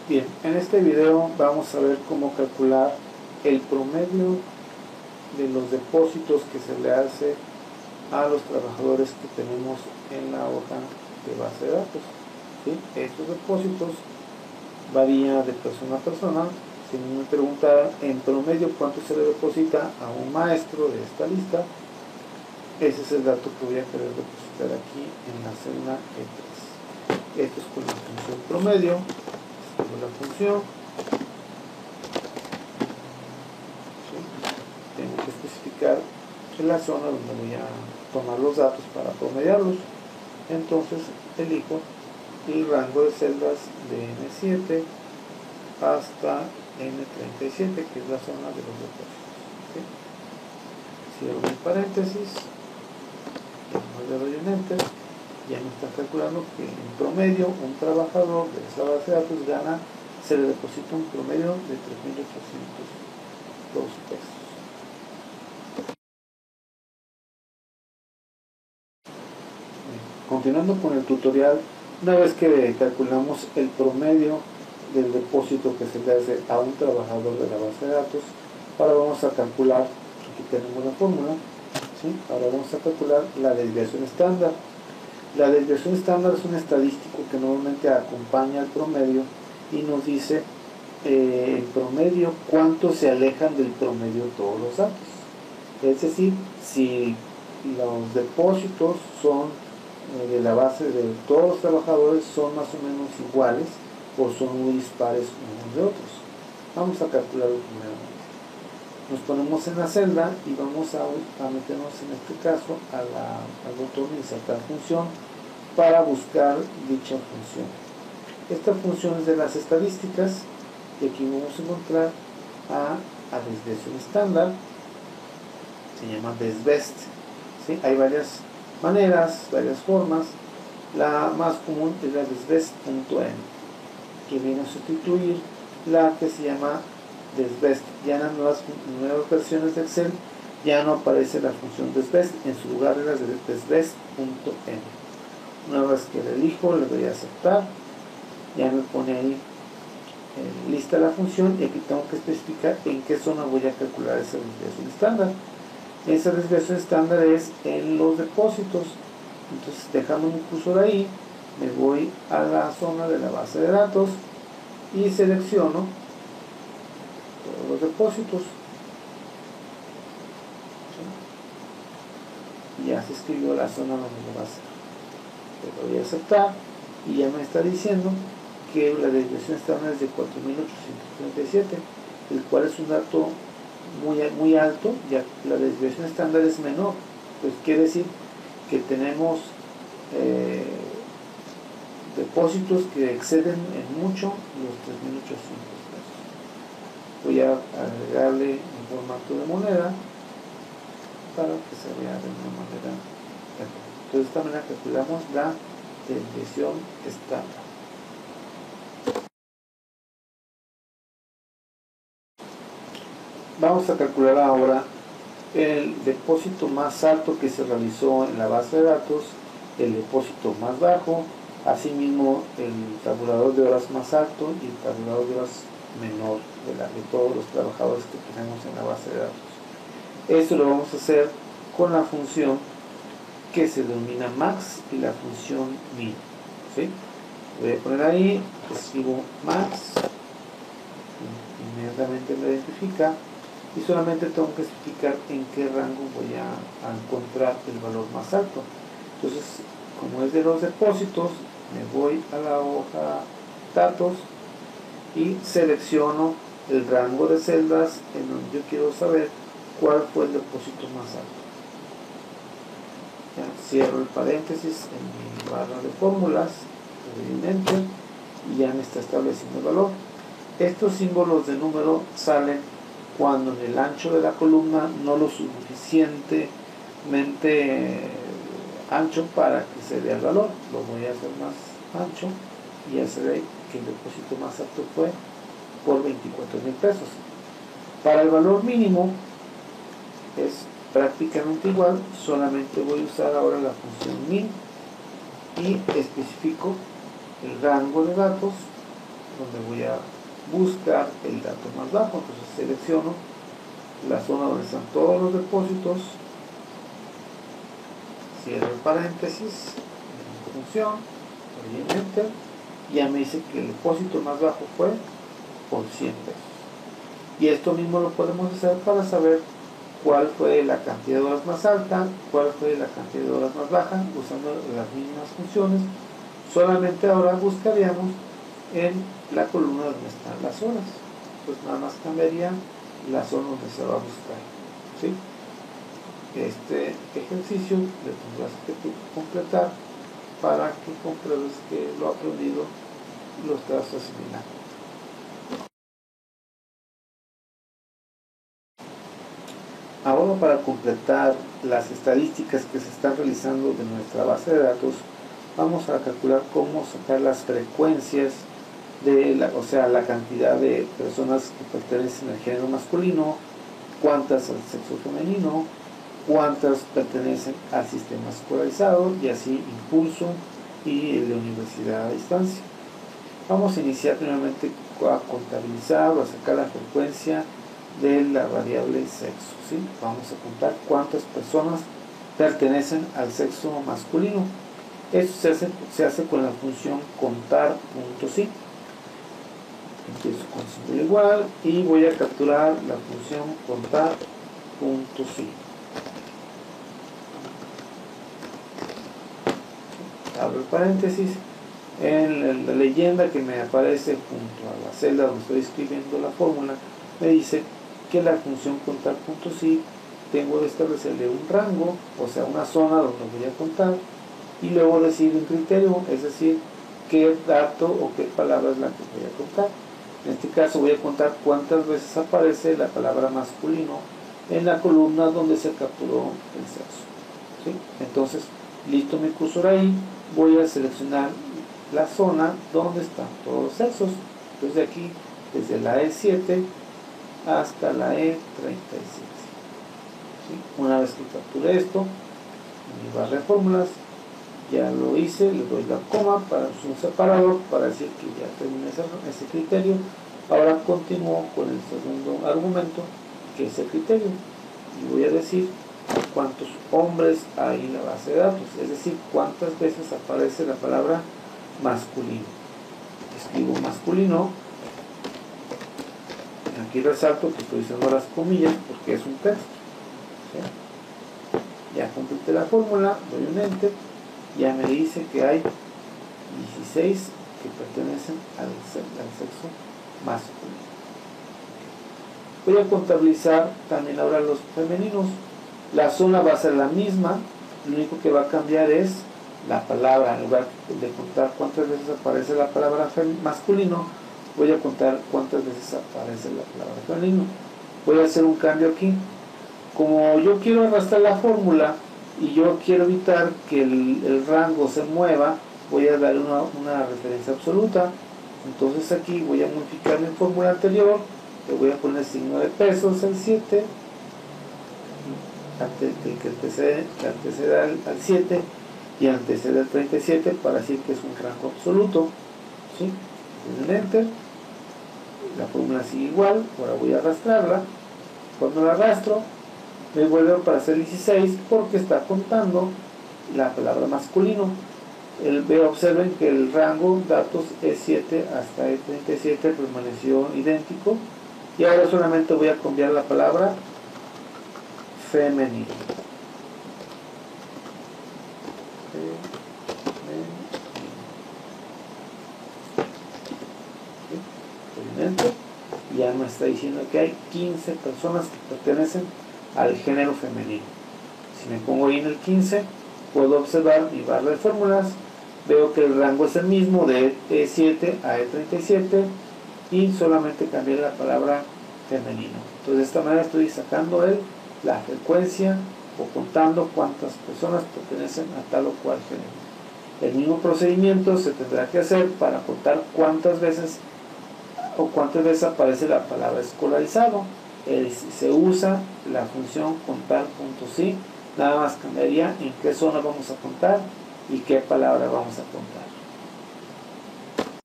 Bien, en este video vamos a ver cómo calcular el promedio de los depósitos que se le hace a los trabajadores que tenemos en la hoja de base de datos. ¿Sí? Estos depósitos varían de persona a persona. Si me preguntaran en promedio cuánto se le deposita a un maestro de esta lista, ese es el dato que voy a querer depositar aquí en la celda E3. Esto es con la función promedio. Escribo la función. ¿Sí? Tengo que especificar en la zona donde voy a tomar los datos para promediarlos. Entonces elijo el rango de celdas de N7 hasta N37, que es la zona de los depósitos. ¿Sí? Cierro mi paréntesis, le doy un enter, ya me está calculando que en promedio un trabajador de esa base de datos se le deposita un promedio de 3.802 pesos. Continuando con el tutorial, una vez que calculamos el promedio del depósito que se le hace a un trabajador de la base de datos, ahora vamos a calcular, aquí tenemos la fórmula, ¿sí? Ahora vamos a calcular la desviación estándar. La desviación estándar es un estadístico que normalmente acompaña al promedio y nos dice en promedio cuánto se alejan del promedio todos los datos. Es decir, si los depósitos son de la base de todos los trabajadores son más o menos iguales o son muy dispares unos de otros. Vamos a calcularlo primero. Nos ponemos en la celda y vamos a meternos en este caso al botón de insertar función para buscar dicha función. Esta función es de las estadísticas y aquí vamos a encontrar a desviación estándar, se llama desbest. ¿Sí? Hay varias maneras, varias formas. La más común es la desbest.n, que viene a sustituir la que se llama desbest. Ya en las nuevas versiones de Excel ya no aparece la función desbest, en su lugar es la desbest.n. Una vez que la elijo, le doy a aceptar, ya me pone ahí lista la función y aquí tengo que especificar en qué zona voy a calcular esa desviación estándar. Esa desviación estándar es en los depósitos. Entonces, dejando mi cursor ahí, me voy a la zona de la base de datos y selecciono todos los depósitos. ¿Sí? Y ya se escribió la zona donde lo va a hacer. Le doy a aceptar y ya me está diciendo que la desviación estándar es de 4.837, el cual es un dato muy alto, ya la desviación estándar es menor, pues quiere decir que tenemos depósitos que exceden en mucho los 3.800 pesos. Voy a agregarle en formato de moneda para que se vea de una manera mejor. Entonces de esta manera calculamos la desviación estándar. Vamos a calcular ahora el depósito más alto que se realizó en la base de datos, el depósito más bajo, asimismo el tabulador de horas más alto y el tabulador de horas menor de todos los trabajadores que tenemos en la base de datos. Esto lo vamos a hacer con la función que se denomina max y la función min. ¿Sí? Voy a poner ahí, escribo max, inmediatamente me identifica y solamente tengo que explicar en qué rango voy a encontrar el valor más alto. Entonces, como es de los depósitos, me voy a la hoja datos y selecciono el rango de celdas en donde yo quiero saber cuál fue el depósito más alto. Ya, cierro el paréntesis en mi barra de fórmulas, le doy un enter y ya me está estableciendo el valor. Estos símbolos de número salen cuando en el ancho de la columna no lo suficientemente ancho para que se vea el valor. Lo voy a hacer más ancho y ya se ve que el depósito más alto fue por 24.000 pesos. Para el valor mínimo es prácticamente igual, solamente voy a usar ahora la función min y especifico el rango de datos donde voy a buscar el dato más bajo. Entonces selecciono la zona donde están todos los depósitos, cierro el paréntesis, función, doy en enter, y ya me dice que el depósito más bajo fue por 100 pesos. Y esto mismo lo podemos hacer para saber cuál fue la cantidad de horas más alta, cuál fue la cantidad de horas más baja, usando las mismas funciones. Solamente ahora buscaríamos en la columna donde están las horas. Pues nada más cambiaría la zona donde se va a buscar, ¿sí? Este ejercicio le tendrás que completar para que compruebes que lo aprendido lo estás asimilando. Ahora, para completar las estadísticas que se están realizando de nuestra base de datos, vamos a calcular cómo sacar las frecuencias de la cantidad de personas que pertenecen al género masculino, cuántas al sexo femenino, cuántas pertenecen al sistema escolarizado, y así impulso y el de universidad a distancia. Vamos a iniciar primeramente a contabilizar o a sacar la frecuencia de la variable sexo, ¿sí? Vamos a contar cuántas personas pertenecen al sexo masculino. Esto se hace con la función contar.si. Empiezo con símbolo igual y voy a capturar la función contar.si. Abro el paréntesis. En la leyenda que me aparece junto a la celda donde estoy escribiendo la fórmula, me dice que la función contar.si tengo de establecerle un rango, o sea, una zona donde voy a contar, y luego decir un criterio, es decir, qué dato o qué palabra es la que voy a contar. En este caso voy a contar cuántas veces aparece la palabra masculino en la columna donde se capturó el sexo, ¿sí? Entonces, listo mi cursor ahí, voy a seleccionar la zona donde están todos los sexos. Entonces de aquí, desde la E7 hasta la E37. ¿Sí? Una vez que capture esto, en mi barra de fórmulas, ya lo hice, le doy la coma para un separador para decir que ya terminé ese criterio. Ahora continúo con el segundo argumento, que es el criterio, y voy a decir cuántos hombres hay en la base de datos, es decir, cuántas veces aparece la palabra masculino. Escribo masculino, aquí resalto que estoy usando las comillas porque es un texto, ¿sí? Ya completé la fórmula, doy un enter, ya me dice que hay 16 que pertenecen al sexo masculino. Voy a contabilizar también ahora los femeninos. La zona va a ser la misma, lo único que va a cambiar es la palabra. En lugar de contar cuántas veces aparece la palabra masculino, voy a contar cuántas veces aparece la palabra femenino. Voy a hacer un cambio aquí. Como yo quiero arrastrar la fórmula y yo quiero evitar que el rango se mueva, voy a dar una referencia absoluta. Entonces aquí voy a modificar mi fórmula anterior, le voy a poner signo de pesos al 7, que anteceda al 7 y antecede al 37 para decir que es un rango absoluto, ¿sí? En el enter, la fórmula sigue igual. Ahora voy a arrastrarla. Cuando la arrastro, me vuelve para hacer 16 porque está contando la palabra masculino. Observen que el rango datos E7 hasta E37 permaneció idéntico, y ahora solamente voy a cambiar la palabra femenino. Ya me está diciendo que hay 15 personas que pertenecen al género femenino. Si me pongo ahí en el 15, puedo observar mi barra de fórmulas, veo que el rango es el mismo de E7 a E37 y solamente cambié la palabra femenino. Entonces de esta manera estoy sacando la frecuencia o contando cuántas personas pertenecen a tal o cual género. El mismo procedimiento se tendrá que hacer para contar cuántas veces aparece la palabra escolarizado. Se usa la función contar.si, nada más cambiaría en qué zona vamos a contar y qué palabra vamos a contar.